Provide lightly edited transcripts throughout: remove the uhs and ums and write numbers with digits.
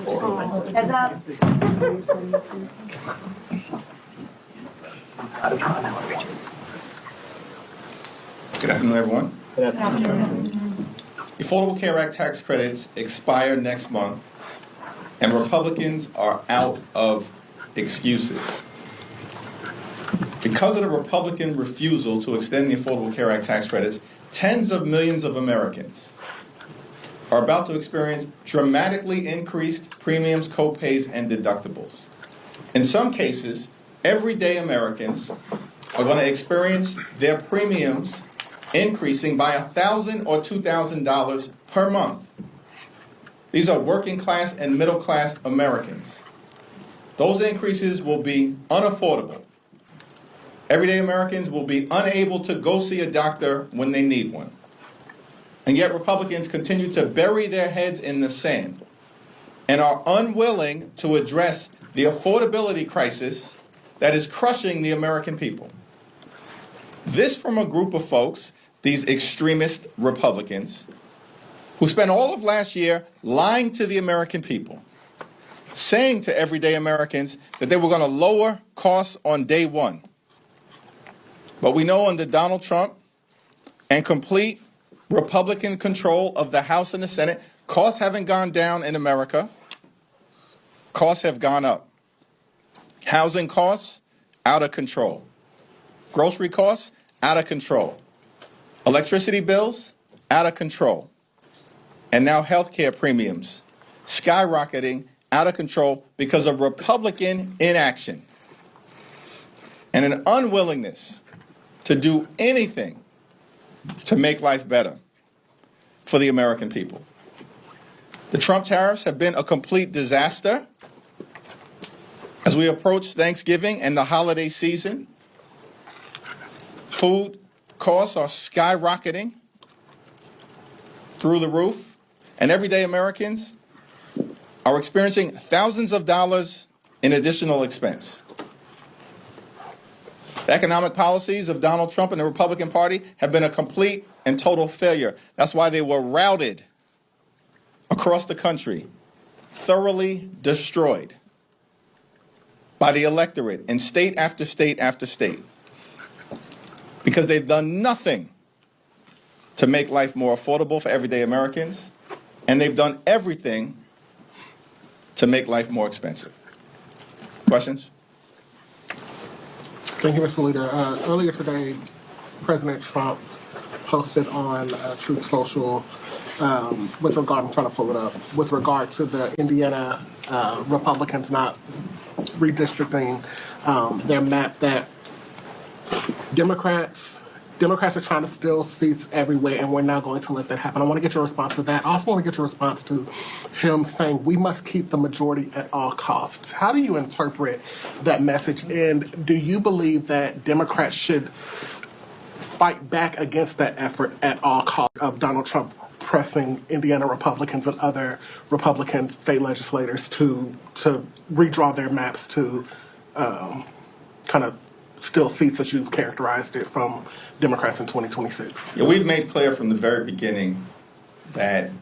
Good afternoon, everyone. Good afternoon. The Affordable Care Act tax credits expire next month, and Republicans are out of excuses. Because of the Republican refusal to extend the Affordable Care Act tax credits, tens of millions of Americans are about to experience dramatically increased premiums, co-pays, and deductibles. In some cases, everyday Americans are going to experience their premiums increasing by $1,000 or $2,000 per month. These are working class and middle class Americans. Those increases will be unaffordable. Everyday Americans will be unable to go see a doctor when they need one. And yet Republicans continue to bury their heads in the sand and are unwilling to address the affordability crisis that is crushing the American people. This from a group of folks, these extremist Republicans, who spent all of last year lying to the American people, saying to everyday Americans that they were going to lower costs on day one. But we know under Donald Trump and complete Republican control of the House and the Senate, costs haven't gone down in America. Costs have gone up. Housing costs, out of control. Grocery costs, out of control. Electricity bills, out of control. And now health care premiums, skyrocketing, out of control because of Republican inaction and an unwillingness to do anything to make life better for the American people. The Trump tariffs have been a complete disaster. As we approach Thanksgiving and the holiday season, food costs are skyrocketing through the roof, and everyday Americans are experiencing thousands of dollars in additional expense. The economic policies of Donald Trump and the Republican Party have been a complete and total failure. That's why they were routed across the country, thoroughly destroyed by the electorate in state after state after state, because they've done nothing to make life more affordable for everyday Americans, and they've done everything to make life more expensive. Questions? Thank you, Mr. Leader. Earlier today, President Trump posted on Truth Social with regard, I'm trying to pull it up, with regard to the Indiana Republicans not redistricting their map, that Democrats are trying to steal seats everywhere, and we're not going to let that happen. I want to get your response to that. I also want to get your response to him saying we must keep the majority at all costs. How do you interpret that message, and do you believe that Democrats should fight back against that effort at all costs of Donald Trump pressing Indiana Republicans and other Republican state legislators to redraw their maps to kind of steal seats, as you've characterized it, from Democrats in 2026? Yeah, we've made clear from the very beginning that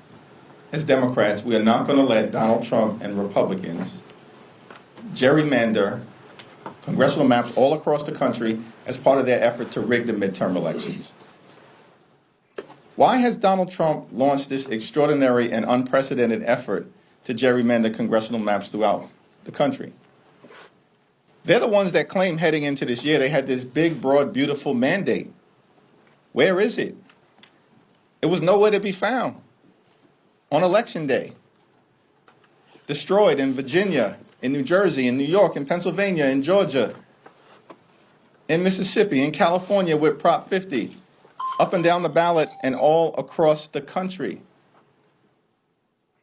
as Democrats, we are not going to let Donald Trump and Republicans gerrymander congressional maps all across the country as part of their effort to rig the midterm elections. Why has Donald Trump launched this extraordinary and unprecedented effort to gerrymander congressional maps throughout the country? They're the ones that claim heading into this year they had this big, broad, beautiful mandate. Where is it? It was nowhere to be found on Election Day. Destroyed in Virginia, in New Jersey, in New York, in Pennsylvania, in Georgia, in Mississippi, in California with Prop 50, up and down the ballot and all across the country.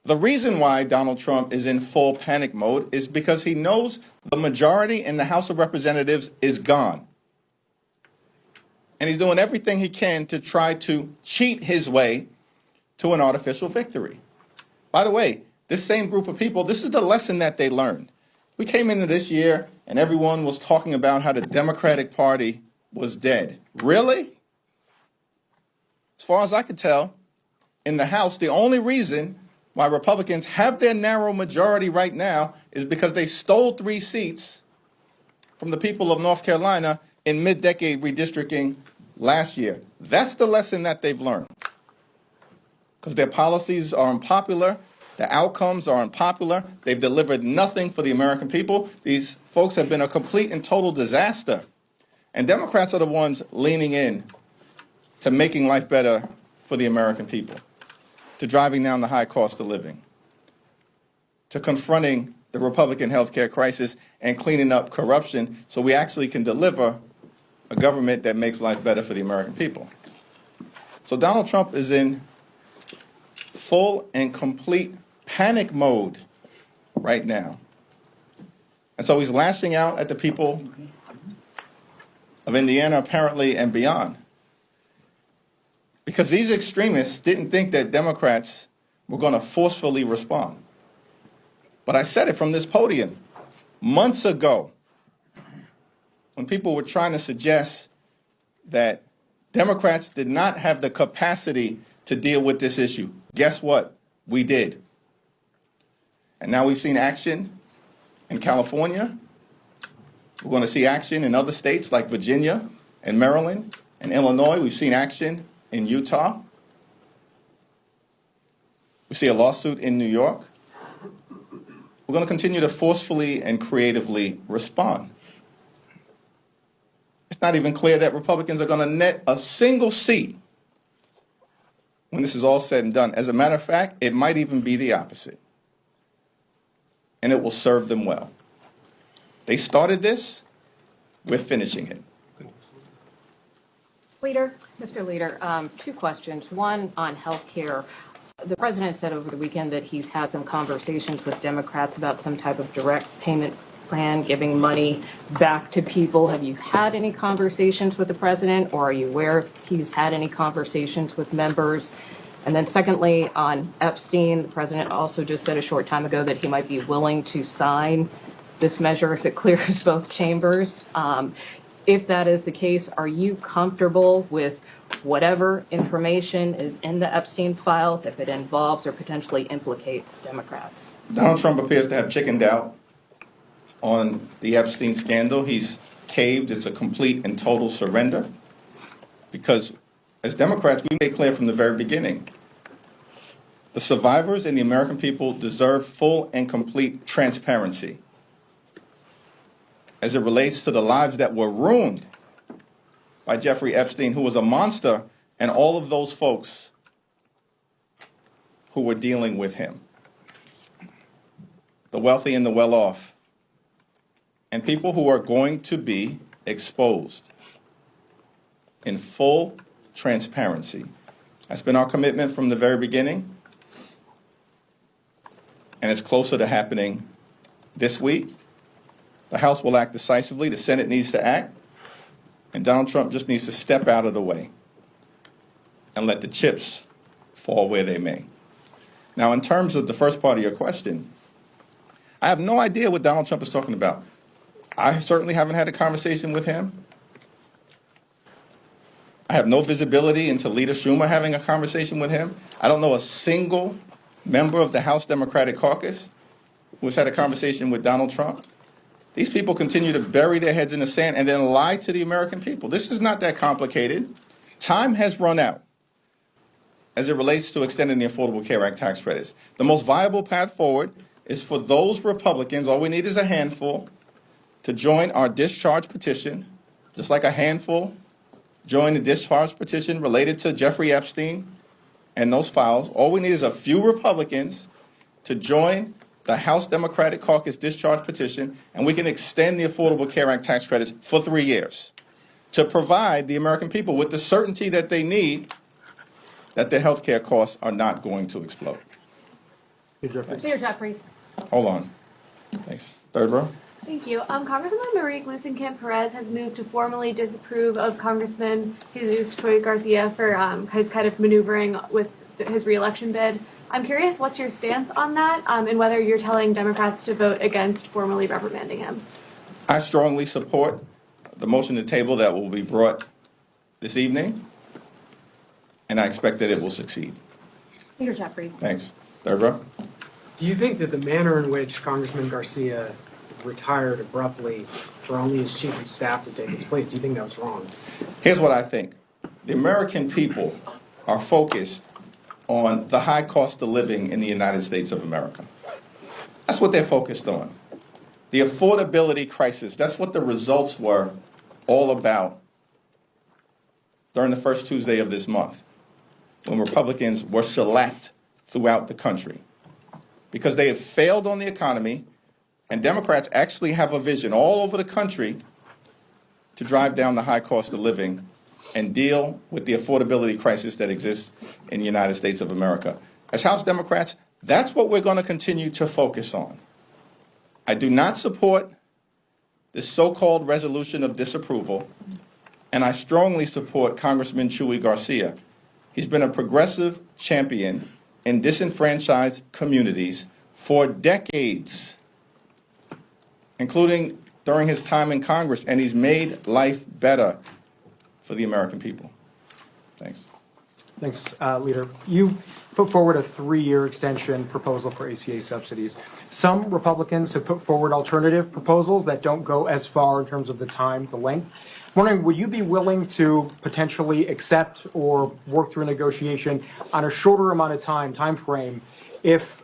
The reason why Donald Trump is in full panic mode is because he knows the majority in the House of Representatives is gone. And he's doing everything he can to try to cheat his way to an artificial victory. By the way, this same group of people, this is the lesson that they learned. We came into this year and everyone was talking about how the Democratic Party was dead. Really? As far as I could tell, in the House, the only reason why Republicans have their narrow majority right now is because they stole 3 seats from the people of North Carolina in mid-decade redistricting last year. That's the lesson that they've learned. Because their policies are unpopular, the outcomes are unpopular, they've delivered nothing for the American people. These folks have been a complete and total disaster. And Democrats are the ones leaning in to making life better for the American people, to driving down the high cost of living, to confronting the Republican health care crisis and cleaning up corruption so we actually can deliver a government that makes life better for the American people. So Donald Trump is in full and complete panic mode right now. And so he's lashing out at the people of Indiana, apparently, and beyond. Because these extremists didn't think that Democrats were going to forcefully respond. But I said it from this podium months ago when people were trying to suggest that Democrats did not have the capacity to deal with this issue. Guess what? We did. And now we've seen action in California. We're going to see action in other states like Virginia and Maryland and Illinois. We've seen action in Utah. We see a lawsuit in New York. We're going to continue to forcefully and creatively respond. It's not even clear that Republicans are going to net a single seat when this is all said and done. As a matter of fact, it might even be the opposite. And it will serve them well. They started this, we're finishing it. Mr. Leader, 2 questions. One on health care. The president said over the weekend that he's had some conversations with Democrats about some type of direct payment plan, giving money back to people. Have you had any conversations with the president, or are you aware if he's had any conversations with members? And then secondly, on Epstein, the president also just said a short time ago that he might be willing to sign this measure if it clears both chambers. If that is the case, are you comfortable with whatever information is in the Epstein files if it involves or potentially implicates Democrats? Donald Trump appears to have chickened out on the Epstein scandal. He's caved. It's a complete and total surrender. Because as Democrats, we made clear from the very beginning, the survivors and the American people deserve full and complete transparency as it relates to the lives that were ruined by Jeffrey Epstein, who was a monster, and all of those folks who were dealing with him. The wealthy and the well-off. And people who are going to be exposed in full transparency. That's been our commitment from the very beginning. And it's closer to happening this week. The House will act decisively. The Senate needs to act. And Donald Trump just needs to step out of the way and let the chips fall where they may. Now, in terms of the first part of your question, I have no idea what Donald Trump is talking about. I certainly haven't had a conversation with him. I have no visibility into Leader Schumer having a conversation with him. I don't know a single member of the House Democratic Caucus who has had a conversation with Donald Trump. These people continue to bury their heads in the sand and then lie to the American people. This is not that complicated. Time has run out as it relates to extending the Affordable Care Act tax credits. The most viable path forward is for those Republicans, all we need is a handful, to join our discharge petition, just like a handful joined the discharge petition related to Jeffrey Epstein and those files. All we need is a few Republicans to join the House Democratic Caucus discharge petition, and we can extend the Affordable Care Act tax credits for 3 years to provide the American people with the certainty that they need that their health care costs are not going to explode. Leader Jeffries. Hold on. Thanks. Third row. Thank you. Congresswoman Marie Gluesenkamp-Perez has moved to formally disapprove of Congressman Jesus Troy Garcia for his kind of maneuvering with his reelection bid. I'm curious, what's your stance on that, and whether you're telling Democrats to vote against formally reprimanding him? I strongly support the motion to table that will be brought this evening, and I expect that it will succeed. Leader Jeffries. Thanks. Third row. Do you think that the manner in which Congressman Garcia retired abruptly for only his chief of staff to take his place, do you think that was wrong? Here's what I think. The American people are focused on the high cost of living in the United States of America. That's what they're focused on. The affordability crisis, that's what the results were all about during the first Tuesday of this month, when Republicans were shellacked throughout the country because they have failed on the economy, and Democrats actually have a vision all over the country to drive down the high cost of living and deal with the affordability crisis that exists in the United States of America. As House Democrats, that's what we're going to continue to focus on. I do not support this so-called resolution of disapproval, and I strongly support Congressman Chuy Garcia. He's been a progressive champion in disenfranchised communities for decades, including during his time in Congress, and he's made life better for the American people. Thanks. Thanks, Leader. You put forward a 3-year extension proposal for ACA subsidies. Some Republicans have put forward alternative proposals that don't go as far in terms of the time, the length. I'm wondering, would you be willing to potentially accept or work through a negotiation on a shorter amount of time frame, if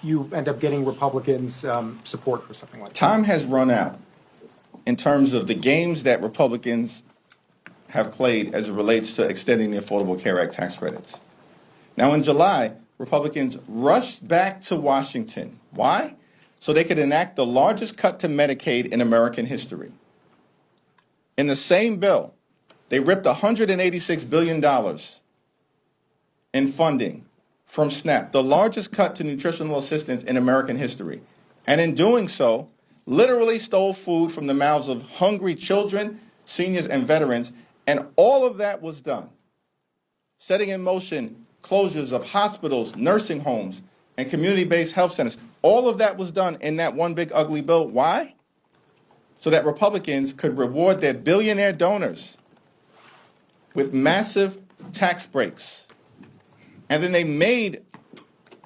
you end up getting Republicans' support for something like that? Time has run out in terms of the games that Republicans have played as it relates to extending the Affordable Care Act tax credits. Now, in July, Republicans rushed back to Washington. Why? So they could enact the largest cut to Medicaid in American history. In the same bill, they ripped $186 billion in funding from SNAP, the largest cut to nutritional assistance in American history. And in doing so, literally stole food from the mouths of hungry children, seniors, and veterans. And all of that was done, setting in motion closures of hospitals, nursing homes, and community-based health centers. All of that was done in that one big ugly bill. Why? So that Republicans could reward their billionaire donors with massive tax breaks. And then they made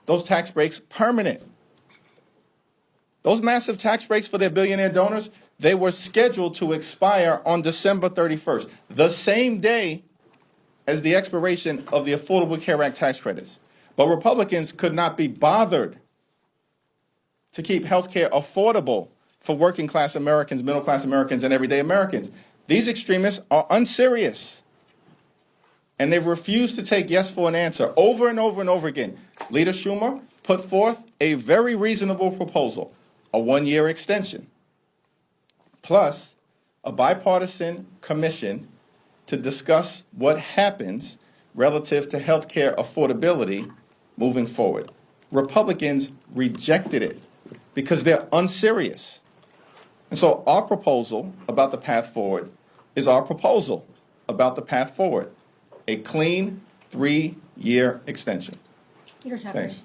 those tax breaks permanent. Those massive tax breaks for their billionaire donors, they were scheduled to expire on December 31st, the same day as the expiration of the Affordable Care Act tax credits. But Republicans could not be bothered to keep health care affordable for working class Americans, middle class Americans, and everyday Americans. These extremists are unserious, and they've refused to take yes for an answer over and over and over again. Leader Schumer put forth a very reasonable proposal, a 1-year extension, plus a bipartisan commission to discuss what happens relative to health care affordability moving forward. Republicans rejected it because they're unserious. And so our proposal about the path forward is our proposal about the path forward, a clean 3-year extension. Leader Jeffries. Thanks.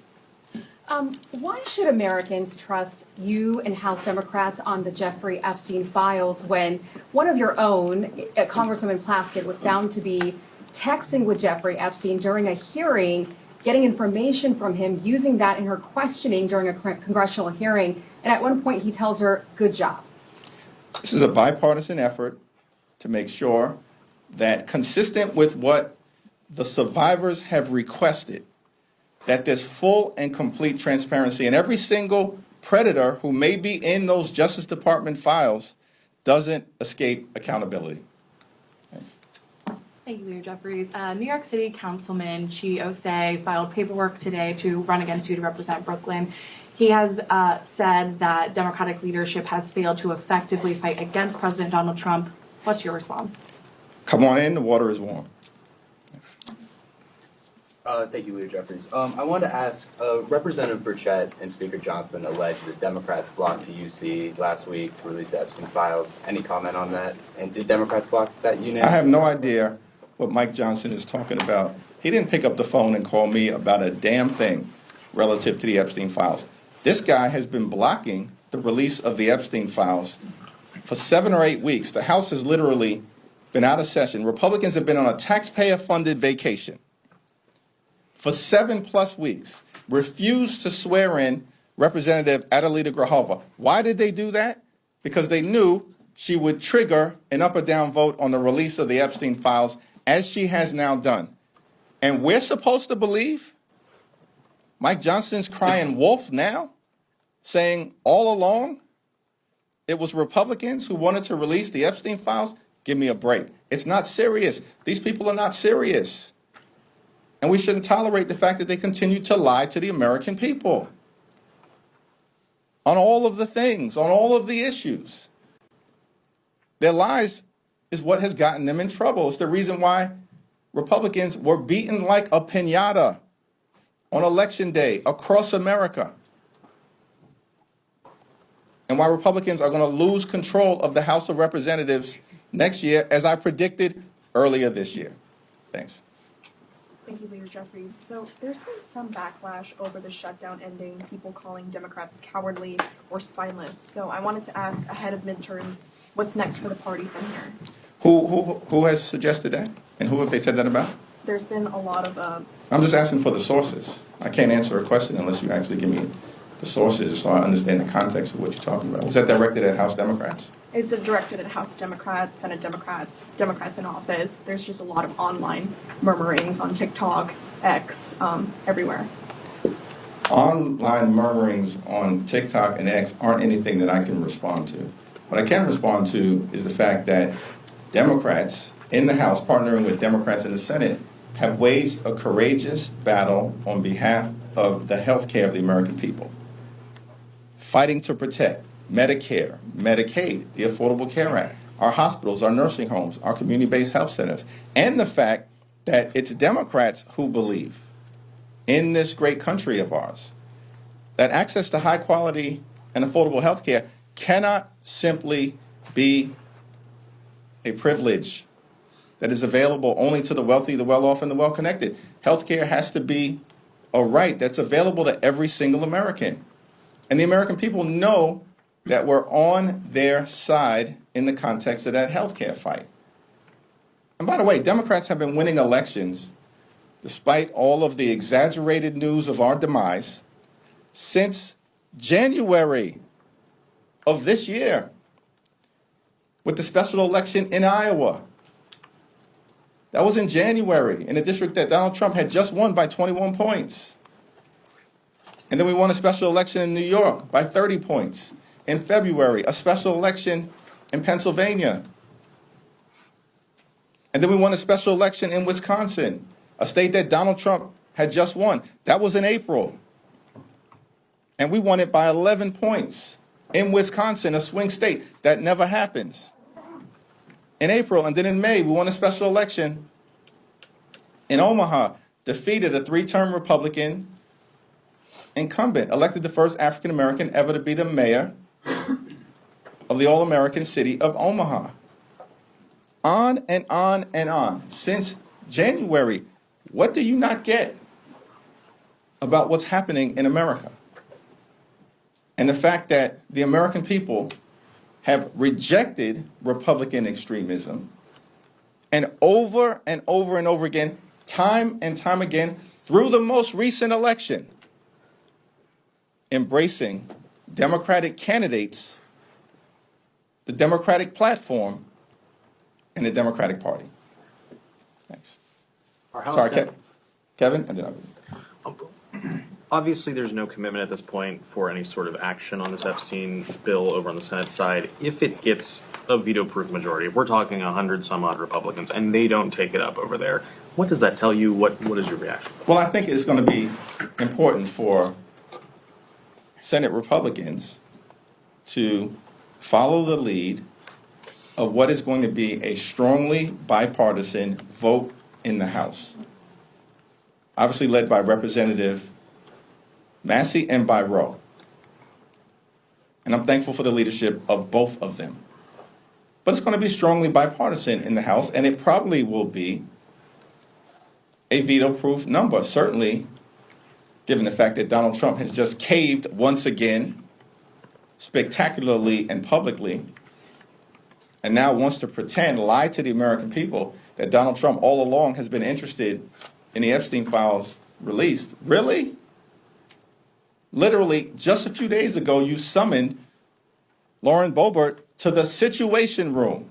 Why should Americans trust you and House Democrats on the Jeffrey Epstein files when one of your own, Congresswoman Plaskett, was found to be texting with Jeffrey Epstein during a hearing, getting information from him, using that in her questioning during a congressional hearing, and at one point he tells her, "Good job." This is a bipartisan effort to make sure that, consistent with what the survivors have requested, that there's full and complete transparency, and every single predator who may be in those Justice Department files doesn't escape accountability. Thanks. Thank you, Leader Jeffries. New York City Councilman Chi Osei filed paperwork today to run against you to represent Brooklyn. He has said that Democratic leadership has failed to effectively fight against President Donald Trump. What's your response? Come on in, the water is warm. Thank you, Leader Jeffries. I wanted to ask, Representative Burchett and Speaker Johnson alleged that Democrats blocked the UC last week to release the Epstein files. Any comment on that? And did Democrats block that unit? I have no idea what Mike Johnson is talking about. He didn't pick up the phone and call me about a damn thing relative to the Epstein files. This guy has been blocking the release of the Epstein files for 7 or 8 weeks. The House has literally been out of session. Republicans have been on a taxpayer-funded vacation for 7+ weeks. refused to swear in Representative Adelita Grijalva. Why did they do that? Because they knew she would trigger an up or down vote on the release of the Epstein files, as she has now done. And we're supposed to believe Mike Johnson's crying wolf now, saying all along it was Republicans who wanted to release the Epstein files? Give me a break. It's not serious. These people are not serious. And we shouldn't tolerate the fact that they continue to lie to the American people on all of the things, on all of the issues. Their lies is what has gotten them in trouble. It's the reason why Republicans were beaten like a piñata on Election Day across America, and why Republicans are going to lose control of the House of Representatives next year, as I predicted earlier this year. Thanks. Thank you, Leader Jeffries. So there's been some backlash over the shutdown ending, people calling Democrats cowardly or spineless. So I wanted to ask, ahead of midterms, what's next for the party from here? Who has suggested that? And who have they said that about? There's been a lot of... I'm just asking for the sources. I can't answer a question unless you actually give me the sources so I understand the context of what you're talking about. Was that directed at House Democrats? It's directed at House Democrats, Senate Democrats, Democrats in office. There's just a lot of online murmurings on TikTok, X, everywhere. Online murmurings on TikTok and X aren't anything that I can respond to. What I can respond to is the fact that Democrats in the House, partnering with Democrats in the Senate, have waged a courageous battle on behalf of the health care of the American people, fighting to protect Medicare, Medicaid, the Affordable Care Act, our hospitals, our nursing homes, our community-based health centers, and the fact that it's Democrats who believe in this great country of ours that access to high quality and affordable health care cannot simply be a privilege that is available only to the wealthy, the well-off, and the well-connected. Healthcare has to be a right that's available to every single American. And the American people know that we're on their side in the context of that healthcare fight. And by the way, Democrats have been winning elections despite all of the exaggerated news of our demise since January of this year, with the special election in Iowa. That was in January, in a district that Donald Trump had just won by 21 points. And then we won a special election in New York by 30 points. In February, a special election in Pennsylvania. And then we won a special election in Wisconsin, a state that Donald Trump had just won. That was in April. And we won it by 11 points. In Wisconsin, a swing state. That never happens. In April, and then in May, we won a special election in Omaha, defeated a three-term Republican incumbent, elected the first African-American ever to be the mayor of the all-American city of Omaha. On and on and on. Since January, what do you not get about what's happening in America? And the fact that the American people have rejected Republican extremism, and over and over and over again, time and time again, through the most recent election, embracing Democratic candidates, the Democratic platform, and the Democratic Party. Thanks. Sorry, Kevin, and then I'll go. Obviously, there's no commitment at this point for any sort of action on this Epstein bill over on the Senate side. If it gets a veto-proof majority, if we're talking 100-some-odd Republicans and they don't take it up over there, what does that tell you? What is your reaction? Well, I think it's going to be important for Senate Republicans to follow the lead of what is going to be a strongly bipartisan vote in the House, obviously led by Representative Massey and by Rowe. And I'm thankful for the leadership of both of them. But it's going to be strongly bipartisan in the House, and it probably will be a veto-proof number, certainly given the fact that Donald Trump has just caved once again, spectacularly and publicly, and now wants to pretend, lie to the American people, that Donald Trump all along has been interested in the Epstein files released. Really? literally just a few days ago, you summoned Lauren Boebert to the Situation Room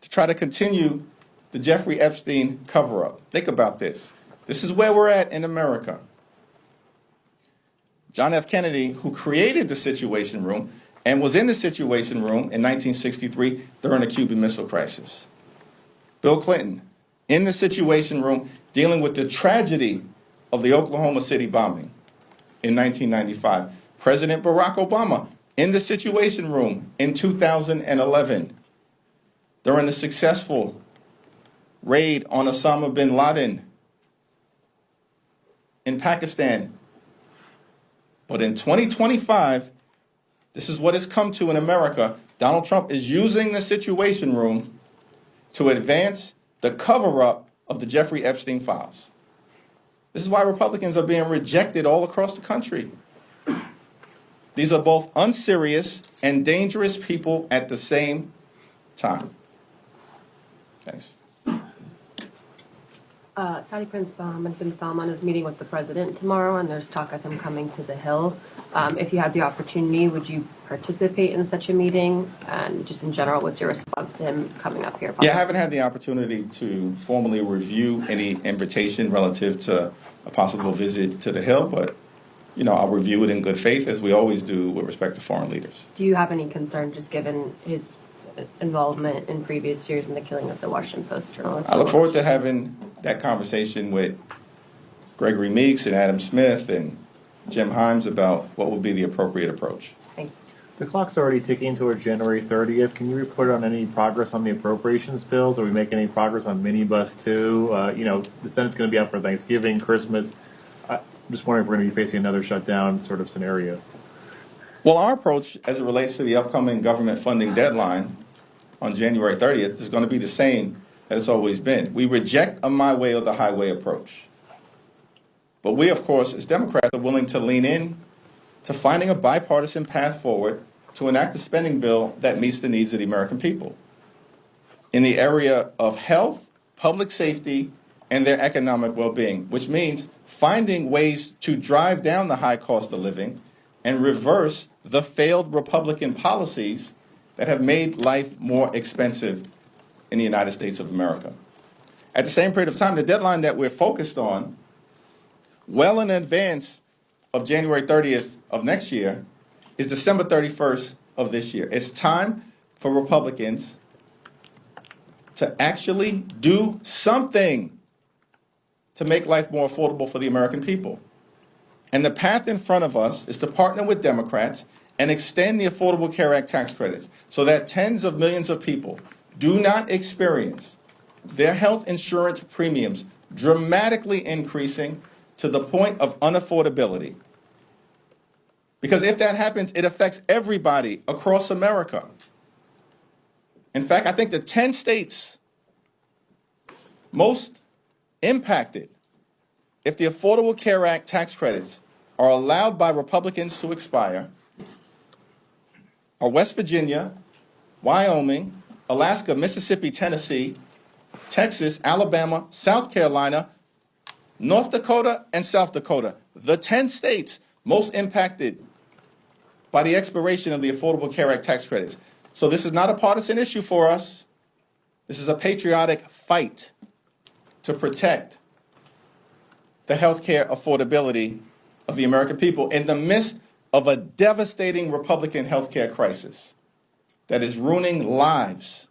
to try to continue the Jeffrey Epstein cover-up. Think about this. This is where we're at in America. John F. Kennedy, who created the Situation Room and was in the Situation Room in 1963 during the Cuban Missile Crisis. Bill Clinton, in the Situation Room, dealing with the tragedy of the Oklahoma City bombing in 1995. President Barack Obama, in the Situation Room in 2011, during the successful raid on Osama bin Laden in Pakistan. But in 2025, this is what it's come to in America. Donald Trump is using the Situation Room to advance the cover-up of the Jeffrey Epstein files. This is why Republicans are being rejected all across the country. These are both unserious and dangerous people at the same time. Thanks. Saudi Prince Mohammed bin Salman is meeting with the president tomorrow, and there's talk of him coming to the Hill. If you had the opportunity, would you participate in such a meeting? And just in general, what's your response to him coming up here? Yeah, I haven't had the opportunity to formally review any invitation relative to a possible visit to the Hill, but I'll review it in good faith, as we always do with respect to foreign leaders. Do you have any concern, just given his involvement in previous years in the killing of the Washington Post journalist? I look forward to having that conversation with Gregory Meeks and Adam Smith and Jim Himes about what would be the appropriate approach. Thanks. The clock's already ticking towards January 30th. Can you report on any progress on the appropriations bills? Are we making any progress on minibus 2? The Senate's going to be out for Thanksgiving, Christmas. I'm just wondering if we're going to be facing another shutdown sort of scenario. Well, our approach as it relates to the upcoming government funding deadline on January 30th is going to be the same as it's always been. We reject a my way or the highway approach. But we, of course, as Democrats, are willing to lean in to finding a bipartisan path forward to enact a spending bill that meets the needs of the American people in the area of health, public safety, and their economic well-being, which means finding ways to drive down the high cost of living and reverse the failed Republican policies that have made life more expensive in the United States of America. At the same period of time, the deadline that we're focused on, well in advance of January 30th of next year, is December 31st of this year. It's time for Republicans to actually do something to make life more affordable for the American people. And the path in front of us is to partner with Democrats and extend the Affordable Care Act tax credits so that tens of millions of people do not experience their health insurance premiums dramatically increasing to the point of unaffordability. Because if that happens, it affects everybody across America. In fact, I think the 10 states most impacted if the Affordable Care Act tax credits are allowed by Republicans to expire are West Virginia, Wyoming, Alaska, Mississippi, Tennessee, Texas, Alabama, South Carolina, North Dakota, and South Dakota. The 10 states most impacted by the expiration of the Affordable Care Act tax credits. So this is not a partisan issue for us. This is a patriotic fight to protect the health care affordability of the American people in the midst of a devastating Republican health care crisis that is ruining lives,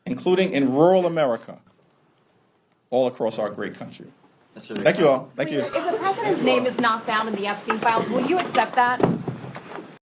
including in rural America, all across our great country. Thank you all. Thank you. If the president's name is not found in the Epstein files, will you accept that?